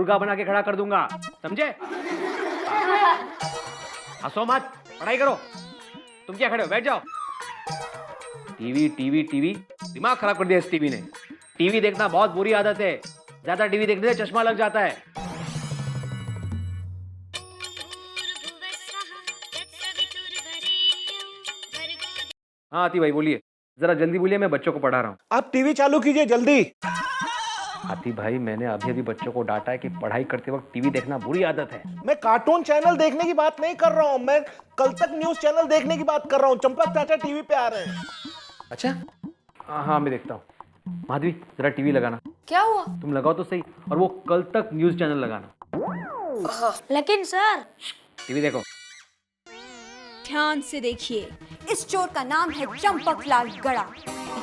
मुर्गा बना के खड़ा कर दूंगा, समझे? हंसो मत, पढ़ाई करो। तुम क्या खड़े हो, बैठ जाओ। टीवी टीवी टीवी, दिमाग खराब कर दिया इस टीवी ने। टीवी देखना बहुत बुरी आदत है, ज्यादा टीवी देखने से चश्मा लग जाता है। हाँ आती भाई बोलिए, जरा जल्दी बोलिए, मैं बच्चों को पढ़ा रहा हूँ। आप टीवी चालू कीजिए जल्दी। आती भाई, मैंने अभी अभी बच्चों को डांटा है कि पढ़ाई करते वक्त टीवी देखना बुरी आदत है। मैं कार्टून चैनल देखने की बात नहीं कर रहा हूँ, मैं कल तक न्यूज चैनल देखने की बात कर रहा हूँ। चंपक चाचा टीवी पे आ रहे हैं। अच्छा हाँ मैं देखता हूँ। माधवी जरा टीवी लगाना। क्या हुआ? तुम लगाओ तो सही, और वो कल तक न्यूज चैनल लगाना। हाँ। लेकिन सर, टीवी देखो। ध्यान से देखिए, इस चोर का नाम है चंपकलाल गड़ा।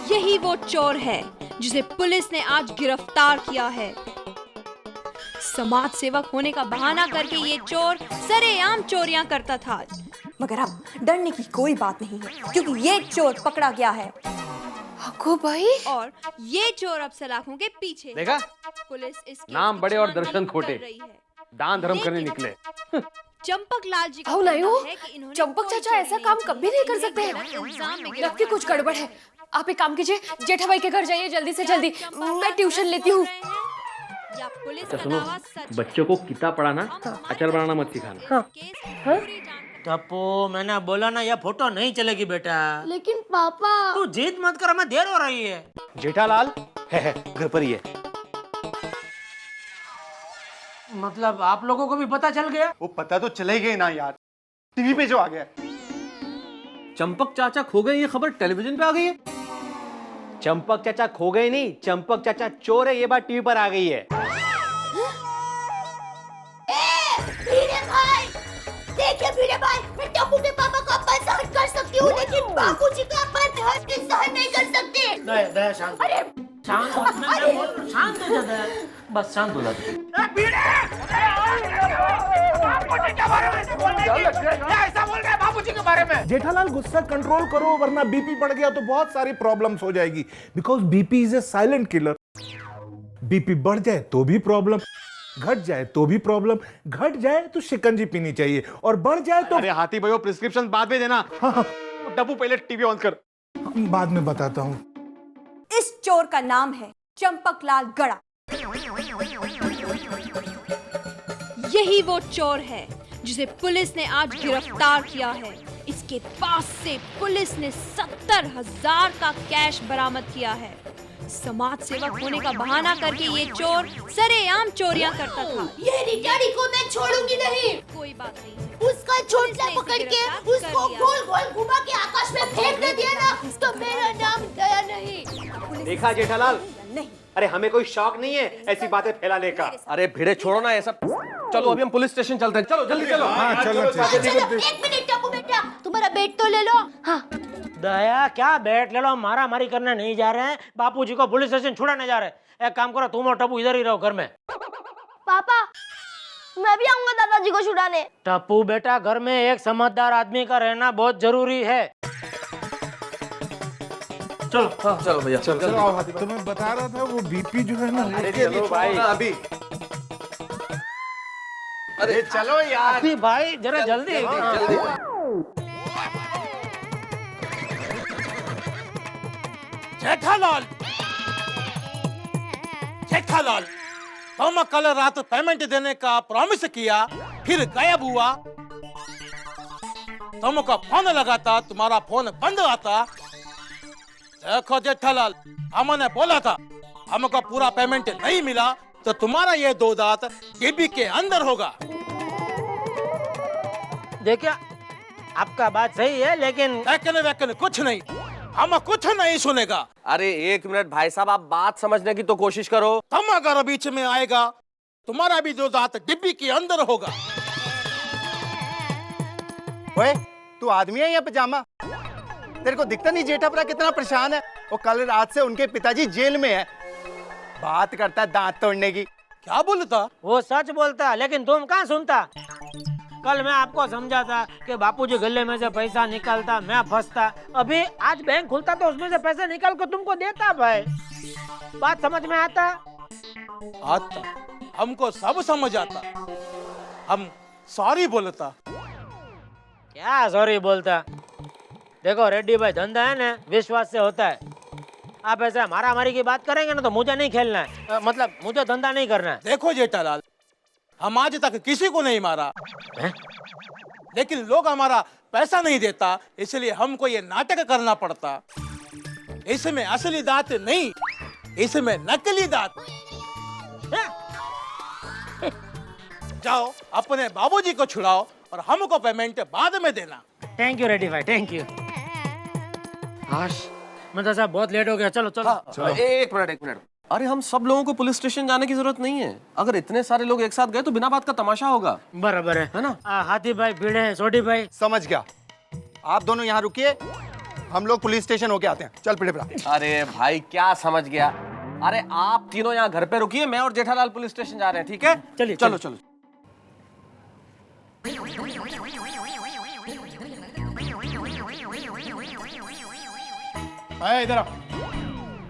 यही वो चोर है जिसे पुलिस ने आज गिरफ्तार किया है। समाज सेवक होने का बहाना करके ये चोर सरेआम चोरियां करता था। मगर अब डरने की कोई बात नहीं है, क्योंकि ये चोर पकड़ा गया है। हको भाई, और ये चोर अब सलाखों के पीछे। देखा? पुलिस इसके नाम बड़े और छानबीन दर्शन कर खोटे। रही है। दान धर्म करने निकले। चंपकलाल जी का आओ नहीं हो, कहना है कि इन्होंने चंपक कोई चाचा ऐसा चोरी काम नहीं कभी की। नहीं कर इन्हें सकते हैं। गलत इल्जाम में लगती कुछ गिरफ्तार गड़बड़ है। आप एक काम कीजिए, जेठा भाई के घर जाइए जल्दी से जल्दी, मैं ट्यूशन लेती हूँ। या पुलिस अच्छा का सुनो, दावा सच बच्चों को किताब पढ़ाना, अचार बनाना मत सिखाना। टप्पू, मैंने बोला ना, यह फोटो नहीं चलेगी बेटा। लेकिन पापा, तू जीत मत कर, हमें देर हो रही है। जेठालाल है घर पर ही है। मतलब आप लोगों को भी पता चल गया? वो पता तो चलेगा ही ना यार, टीवी पे जो आ गया। चंपक चाचा खो गए, ये खबर टेलीविजन पे आ गई है। चंपक चाचा खो गए नहीं, चंपक चाचा चोर है, ये बात टीवी पर आ गई है। देखिए भिड़े भाई, मैं टप्पू के पापा का अपमान सहन कर सकती हूँ, लेकिन बाबूजी का अपमान सहन नहीं कर सकती। दया शांत। अरे शांत हो, मैं बोल रहा हूँ, शांत हो जा दया। बस शांत हो जा। जेठालाल गुस्सा कंट्रोल करो, वरना बीपी बढ़ गया तो बहुत सारी प्रॉब्लम्स हो जाएगी। Because BP is a silent killer. BP बढ़ जाए तो भी प्रॉब्लम, घट जाए तो भी प्रॉब्लम। घट जाए तो शिकंजी पीनी चाहिए, और बढ़ जाए तो अरे हाथी भाई, वो प्रिस्क्रिप्शन बाद में देना। हाँ, डब्बू पहले टीवी ऑन कर। बाद में बताता हूँ। इस चोर का नाम है चंपकलाल गड़ा। यही वो चोर है जिसे पुलिस ने आज गिरफ्तार किया है। इसके पास से पुलिस ने 70,000 का कैश बरामद किया है। समाज सेवक होने का बहाना करके ये चोर सरेआम चोरियां करता था। ये रिटाड़ी को मैं छोड़ूंगी नहीं। कोई बात नहीं है। उसका छोटला पकड़ के उसको गोल गोल घुमा के आकाश में फेंक दे दिया ना, तो मेरा नाम दया नहीं। देखा जेठालाल, नहीं, अरे हमें कोई शौक नहीं है ऐसी बातें फैलाने का। अरे भिड़े छोड़ो ना ये सब, चलो अभी हम पुलिस स्टेशन चलते हैं। चलो जल्दी चलो। हाँ चलो चलो एक मिनट टप्पू बेटा, तुम्हारा बेट तो ले लो। हाँ दया, क्या बैठ ले लो, मारा मारी करने नहीं जा रहे हैं, बापूजी को पुलिस स्टेशन छुड़ाने जा रहे हैं। एक काम करो, तुम और टप्पू इधर ही रहो घर में। पापा, मैं भी आऊंगा दादाजी को छुड़ाने। टप्पू बेटा, घर में एक समझदार आदमी का रहना बहुत जरूरी है। चलो चलो भैया चलो। तो मैं बता रहा था वो बीपी जो है ना, चलो भाई, अभी। अरे चलो यार। अभी भाई जरा जल्दी। जेठालाल, जेठालाल, तुम कल रात पेमेंट देने का प्रॉमिस किया, फिर गायब हुआ। तुमको फोन लगाता, तुम्हारा फोन बंद आता। देखो जेठालाल, हमने बोला था, हमको पूरा पेमेंट नहीं मिला तो तुम्हारा ये 2 दांत डिब्बी के अंदर होगा। देखिए, आपका बात सही है, लेकिन लेकिन कुछ नहीं, हम कुछ नहीं सुनेगा। अरे 1 मिनट भाई साहब, आप बात समझने की तो कोशिश करो। तुम अगर बीच में आएगा, तुम्हारा भी 2 दांत डिब्बी के अंदर होगा। ओए, तू आदमी है या पजामा? तेरे को दिखता नहीं जेठापरा कितना परेशान है? वो कल रात से उनके पिताजी जेल में है, बात करता है दांत तोड़ने की। क्या बोलता? वो सच बोलता, लेकिन तुम कहाँ सुनता। कल मैं आपको समझाता कि बापूजी गले में से पैसा निकालता, मैं फंसता। अभी आज बैंक खुलता तो उसमें से पैसा निकाल कर तुमको देता। भाई बात समझ में आता? हमको सब समझ आता, हम सॉरी बोलता। क्या सॉरी बोलता? देखो रेड्डी भाई, धंधा है ना विश्वास से होता है। आप ऐसा मारामारी की बात करेंगे ना तो मुझे नहीं खेलना है, मतलब मुझे धंधा नहीं करना है। देखो जेठालाल, हम आज तक किसी को नहीं मारा हैं? लेकिन लोग हमारा पैसा नहीं देता, इसलिए हमको ये नाटक करना पड़ता। इसमें असली दांत नहीं, इसमें नकली दांत। जाओ अपने बाबूजी को छुड़ाओ और हमको पेमेंट बाद में देना। थैंक यू रेड्डी भाई, थैंक यू। मतलब साहब बहुत लेट हो गया, चलो चलो। एक मिनट। अरे हम सब लोगों को पुलिस स्टेशन जाने की जरूरत नहीं है। अगर इतने सारे लोग एक साथ गए तो बिना बात का तमाशा होगा। बराबर है ना? हाथी भाई, भिड़े, सोडी भाई। समझ गया। आप दोनों यहाँ रुकिए, हम लोग पुलिस स्टेशन होके आते हैं। चल पिटे पड़ा। अरे भाई क्या समझ गया? अरे आप तीनों यहाँ घर पे रुकिए, मैं और जेठालाल पुलिस स्टेशन जा रहे हैं, ठीक है? चलिए चलो चलो। इधर आओ।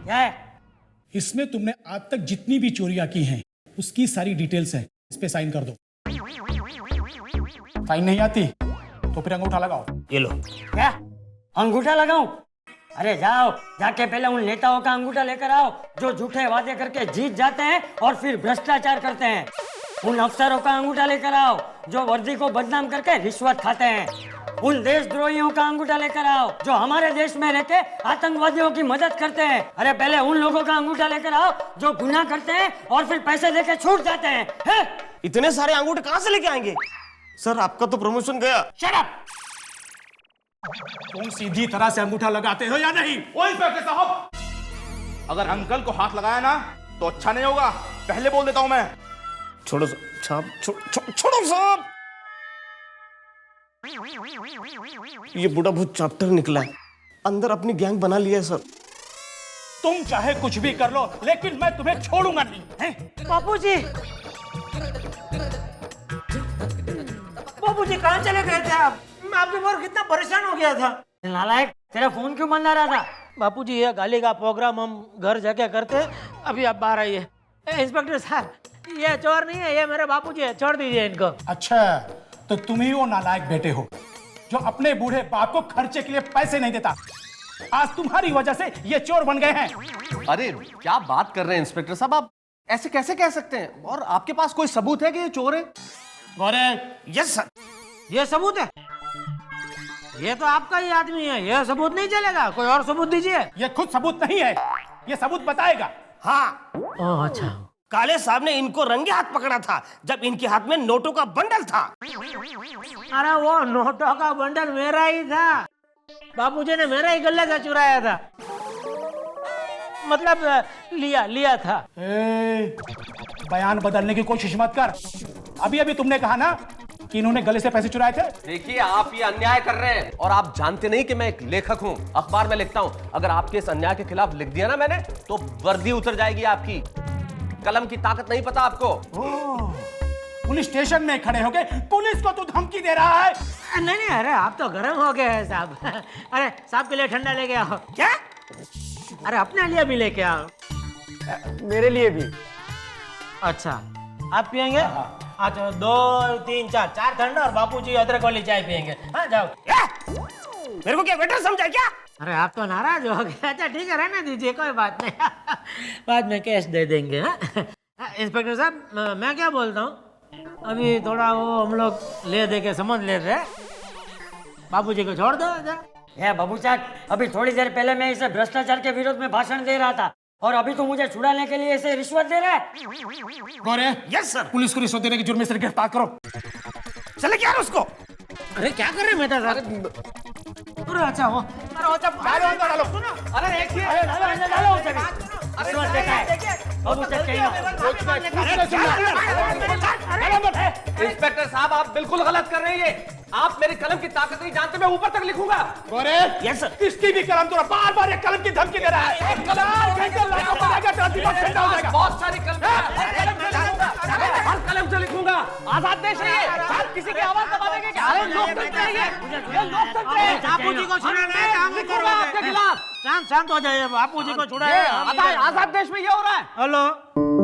क्या है? इसमें तुमने आज तक जितनी भी चोरियां की हैं उसकी सारी डिटेल्स है, इस पे साइन कर दो। साइन नहीं आती तो फिर अंगूठा लगाओ। ये लो। क्या अंगूठा लगाऊं? अरे जाओ, जाके पहले उन नेताओं का अंगूठा लेकर आओ जो झूठे वादे करके जीत जाते हैं और फिर भ्रष्टाचार करते हैं। उन अफसरों का अंगूठा लेकर आओ जो वर्दी को बदनाम करके रिश्वत खाते हैं। उन देशद्रोहियों का अंगूठा लेकर आओ जो हमारे देश में रहकर आतंकवादियों की मदद करते हैं। अरे पहले उन लोगों का अंगूठा लेकर आओ जो गुनाह करते हैं और फिर पैसे देकर छूट जाते हैं। है? इतने सारे अंगूठे कहाँ से लेके आएंगे? सर आपका तो प्रमोशन गया। Shut up! तुम सीधी तरह से अंगूठा लगाते हो या नहीं? ओ इंस्पेक्टर साहब, अगर अंकल को हाथ लगाया ना तो अच्छा नहीं होगा, पहले बोल देता हूं मैं। छोड़ो साहब, छोड़ो साहब। ये बूढ़ा बहुत चैप्टर निकला है, अंदर अपनी गैंग बना लिया है सर। तुम चाहे कुछ भी कर लो लेकिन मैं तुम्हें छोड़ूंगा नहीं। बापूजी, बापूजी कहाँ चले गए थे आप? मैं आपके ऊपर कितना परेशान हो गया था। नालायक, तेरा फोन क्यों बंद आ रहा था? बापूजी ये गाली का प्रोग्राम हम घर जाके करते हैं, अभी आप बाहर आइए। इंस्पेक्टर साहब, ये चोर नहीं है, ये मेरे बापूजी है, छोड़ दीजिए इनको। अच्छा, तो तुम ही वो नालायक बेटे हो जो अपने बूढ़े बाप को खर्चे के लिए पैसे नहीं देता। आज तुम्हारी वजह से ये चोर बन गए हैं। अरे क्या बात कर रहे हैं इंस्पेक्टर साहब, आप ऐसे कैसे कह सकते हैं? और आपके पास कोई सबूत है कि ये चोर है? यस सर, ये सबूत है। ये तो आपका ही आदमी है, ये सबूत नहीं चलेगा, कोई और सबूत दीजिए। ये खुद सबूत नहीं है, ये सबूत बताएगा। हाँ। ओह अच्छा। काले साहब ने इनको रंगे हाथ पकड़ा था जब इनके हाथ में नोटों का बंडल था। अरे वो नोटों का बंडल मेरा ही था, बापूजी ने मेरा ही गले से चुराया था, मतलब लिया था। बयान बदलने की कोशिश मत कर। अभी अभी तुमने कहा ना कि इन्होंने गले से पैसे चुराए थे। देखिए आप ये अन्याय कर रहे हैं और आप जानते नहीं कि मैं एक लेखक हूं, अखबार में लिखता हूं। अगर आपके इस अन्याय के खिलाफ लिख दिया ना मैंने तो वर्दी उतर जाएगी आपकी। कलम की ताकत नहीं पता आपको? पुलिस स्टेशन में खड़े होके पुलिस को तू धमकी दे रहा है? नहीं, अरे आप तो गर्म हो गए हैं साहब। अरे साहब के लिए ठंडा लेके आओ। क्या? अरे अपने लिए भी लेके आओ। मेरे लिए भी। अच्छा, आप पियेंगे? अच्छा, 2 3 4 ठंडा और बापूजी अदरक वाली चाय पियेंगे। हाँ जाओ। मेरे को क्या वेटर समझा क्या? अरे आप तो नाराज हो गए। अच्छा ठीक है, रहने दीजिए, कोई बात नहीं। बाद में कैश दे देंगे। इंस्पेक्टर साहब, मैं क्या बोलता हूँ, अभी थोड़ा वो हम लोग ले दे के समझ लेते हैं, बापूजी को छोड़ दो। बाबूचाक, अभी थोड़ी देर पहले मैं इसे भ्रष्टाचार के विरोध में भाषण दे रहा था और अभी तो मुझे छुड़ाने के लिए इसे रिश्वत दे रहा है। गौरे, यस सर। पुलिस को रिश्वत देने के जुर्म में इसे गिरफ्तार करो। चले क्या उसको? अरे क्या कर रहे हैं मेहता साहब? अरे अच्छा वो, अरे अच्छा डालो। अरे देखिए, डालो उसे भी। रिश्वत देता है बाबूचाक कहीं। इंस्पेक्टर साहब आप बिल्कुल गलत कर रहे हैं। आप मेरी कलम की ताकत नहीं जानते, मैं ऊपर तक लिखूंगा। गौरे, यस सर। किसकी भी कलम तो बार-बार एक कलम की धमकी दे रहा है। बहुत सारी कलम, हर कलम से लिखूंगा। आजाद देश है ये, किसी की आवाज दबा देंगे क्या? अरे लोकतंत्र है ये लोकतंत्र है। बापूजी को छुड़ाना है, काम करोगे आपके खिलाफ। शांत हो जाइए, बापूजी को छुड़ाए। आजाद देश में ये हो रहा है। हेलो।